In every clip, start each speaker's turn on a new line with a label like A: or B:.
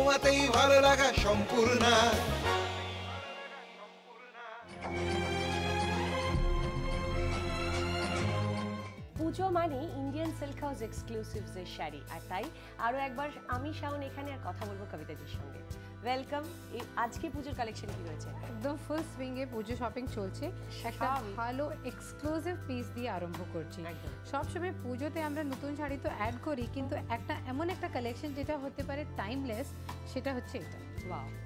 A: তোমাতেই ভালো লাগা সম্পূর্ণ।
B: পুজো মানে ইন্ডিয়ান সিল্ক হাউস এক্সক্লুসিভস এর শাড়ি, আর তাই আরো একবার আমি শাওন এখানে আর কথা বলবো কবিতাজির সঙ্গে। ওয়েলকাম। আজকে পুজোর কালেকশন কি রয়েছে?
C: একদম ফুল সুইং এ পুজো শপিং চলছে। একটা ভালো এক্সক্লুসিভ পিস দিয়ে আরম্ভ করছি। সবসময় পুজোতে আমরা নতুন শাড়ি তো অ্যাড করি, কিন্তু একটা এমন একটা কালেকশন যেটা হতে পারে টাইমলেস, সেটা হচ্ছে এটা।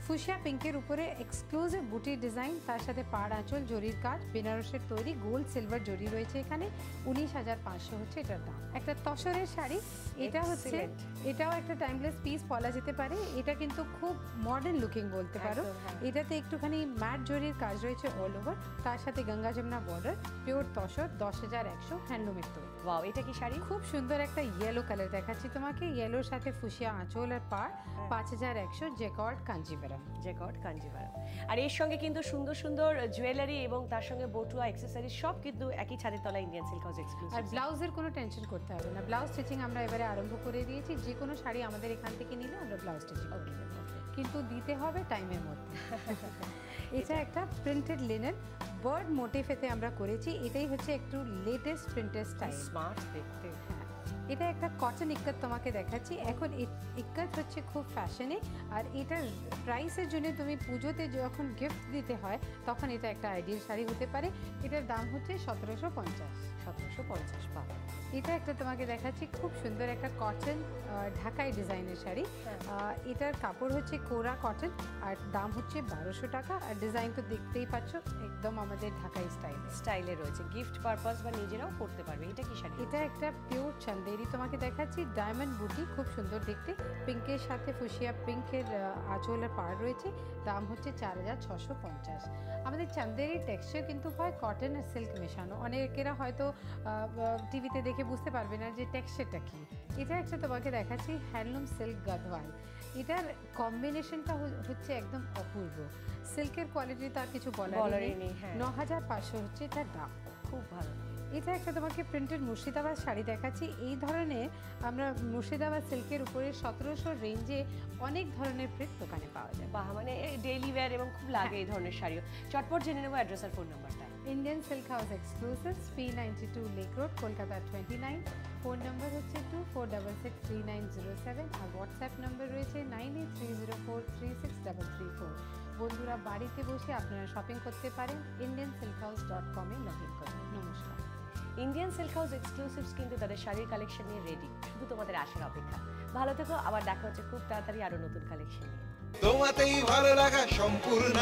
C: ফুশিয়া পিঙ্কের উপরে এক্সক্লুসিভ বুটি ডিজাইন, তার সাথে পাড় আঁচল, জরির কাজ, বেনারসের তৈরি, গোল্ড সিলভার জরি রয়েছে এখানে। 19,500 হচ্ছে এটার দাম। একটা তসরের শাড়ি, এটা হচ্ছে এটাও একটা টাইমলেস পিস বলা যেতে পারে। এটা কিন্তু খুব মডার্ন লুকিং বলতে পারো। এটাতে একটুখানি ম্যাট জরির কাজ রয়েছে অল ওভার, তার সাথে গঙ্গা যমুনা বর্ডার, পিওর তসর, 10,100 হ্যান্ডলুমের তৈরি।
B: ওয়াও, এটা কি শাড়ি? খুব
C: সুন্দর একটা ইয়েলো কালার দেখাচ্ছি তোমাকে। ইয়েলোর সাথে ফুশিয়া আঁচল আর পাড়, 5,100 জেকর্ড কাঞ্জিভারাম।
B: জেকর্ড কাঞ্জিভারাম। আর এর সঙ্গে কিন্তু সুন্দর সুন্দর জুয়েলারি এবং তার সঙ্গে বটুয়া অ্যাক্সেসরিজ সব কিন্তু একই ছাদের তলায় ইন্ডিয়ান সিল্ক হাউস এক্সক্লুসিভ।
C: আর ব্লাউজের কোনো টেনশন করতে হবে না। ব্লাউজ স্টিচিং আমরা এবারে আরম্ভ করে দিয়েছি। যে কোনো শাড়ি আমাদের এখান থেকে নিলে আমরা ব্লাউজ স্টিচিং করে দেবো, কিন্তু দিতে হবে টাইমের মধ্যে। এটা একটা প্রিন্টেড লিনেন বার্ড মোটিফেতে আমরা করেছি। এটাই হচ্ছে একটু লেটেস্ট প্রিন্টেড স্টাইল,
B: স্মার্ট দেখতে।
C: হ্যাঁ, এটা একটা কটন ইক্কাত তোমাকে দেখাচ্ছি। এখন ইক্কাত হচ্ছে খুব ফ্যাশনে, আর এটার প্রাইসের জন্য তুমি পুজোতে যখন গিফট দিতে হয় তখন এটা একটা আইডিয়াল শাড়ি হতে পারে। এটার দাম হচ্ছে 1750।
B: 1750 পাবে।
C: এটা একটা তোমাকে দেখাচ্ছি, খুব সুন্দর একটা কটন ঢাকাই ডিজাইনের শাড়ি। এটার কাপড় হচ্ছে কোরা কটন, আর দাম হচ্ছে 1200 টাকা। আর ডিজাইন তো দেখতেই পাচ্ছ, একদম আমাদের ঢাকাই স্টাইলে রয়েছে।
B: গিফট পারপাস বা নিজেরাও পড়তে পারবে। এটা কি শাড়ি?
C: এটা একটা পিওর চান্দেরি তোমাকে দেখাচ্ছি, ডায়মন্ড বুটি, খুব সুন্দর দেখতে। পিঙ্কের সাথে ফুশিয়া পিঙ্কের আঁচল আর পাড় রয়েছে। দাম হচ্ছে 4,650। আমাদের চান্দেরি টেক্সচার কিন্তু হয় কটন আর সিল্ক মেশানো। অনেকেরা হয়তো টিভিতে দেখে বুঝতে পারবে না যে টেক্সচারটা কি। এটা একটা তোমাকে দেখাচ্ছি হ্যান্ডলুম সিল্ক গাদওয়াল। এটার কম্বিনেশনটা হচ্ছে একদম অপূর্ব। সিল্কের কোয়ালিটি তার কিছু বলার নেই। 9,500 হচ্ছে এটার দাম।
B: খুব ভালো।
C: এটা একটা তোমাকে প্রিন্টেড মুর্শিদাবাদ শাড়ি দেখাচ্ছি। এই ধরনের আমরা মুর্শিদাবাদ সিল্কের উপরে 1700 রেঞ্জে অনেক ধরনের প্রিন্ট দোকানে পাওয়া যায়।
B: বাহ, মানে ডেইলি ওয়্যার এবং খুব লাগে এই ধরনের শাড়িও। চটপট জেনে নেবো অ্যাড্রেস আর ফোন নাম্বারটা।
C: Indian silk house exclusive, P92 lake road, Kolkata 29। Phone number হচ্ছে 24663907, আর হোয়াটসঅ্যাপ নাম্বার রয়েছে 9830436334। বন্ধুরা, বাড়িতে বসে আপনারা শপিং করতে পারেন indianssilkhouse.com এ লগ ইন করে। নমস্কার।
B: ইন্ডিয়ান সিল্ক হাউস এক্সক্লুসিভস কিন্তু তাদের শাড়ির কালেকশন নিয়ে রেডি, শুধু তোমাদের আসার অপেক্ষা। ভালো থেকো, আবার দেখা হচ্ছে খুব তাড়াতাড়ি আরো নতুন কালেকশন নিয়ে।
A: তোমাতেই ভালো লাগা সম্পূর্ণ।